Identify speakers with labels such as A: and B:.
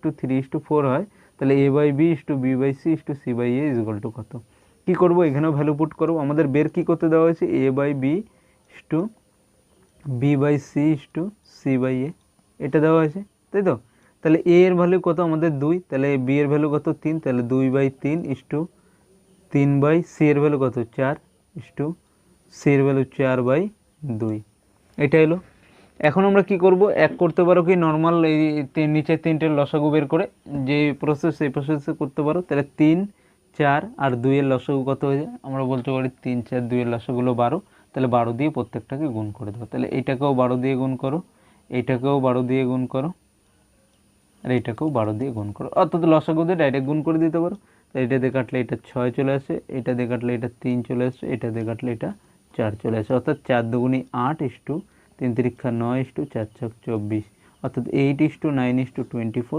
A: 2:3:4 হয়, তাহলে a/b/b/c/c/a = কত। কী করবো, এখানেও ভ্যালু পুট করবো। আমাদের বের কী করতে দেওয়া হয়েছে, a/b/b/c/c/a এটা দেওয়া হয়েছে, তাই তো। তাহলে a এর ভ্যালু কত আমাদের 2, তাহলে b এর ভ্যালু কত 3, তাহলে 2/3 c এর ভ্যালু কত 4 c এর ভ্যালু 4/2, এটা এলো। এখন আমরা কি করব, এক করতে পারো কি নর্মাল এই নিচে 3টের লসাগু বের করে, যে প্রসেস এই প্রসেসে করতে পারো। তাহলে 3, 4 আর 2 এর লসাগু কত হয়ে যায়, আমরা বলতে পারি 3, 4, 2 এর লসাগু হলো 12, তাহলে 12 দিয়ে প্রত্যেকটাকে গুণ করে দাও। তাহলে এইটাকেও 12 দিয়ে গুণ করো, এইটাকেও 12 দিয়ে গুণ করো, আর এইটাকেও 12 দিয়ে গুণ করো, অর্থাৎ লসাগু দিয়ে ডাইরেক্ট গুণ করে দিতে পারো। তো এটা দিয়ে কাটলে এটা 6 চলে আসে, এটা দিয়ে কাটলে এটা 3 চলে আসে, এটা দিয়ে কাটলে এটা 4 চলে আসে, অর্থাৎ 4 দুগুণি 8 3 3 9 4 4 24, অর্থাৎ 8:9:24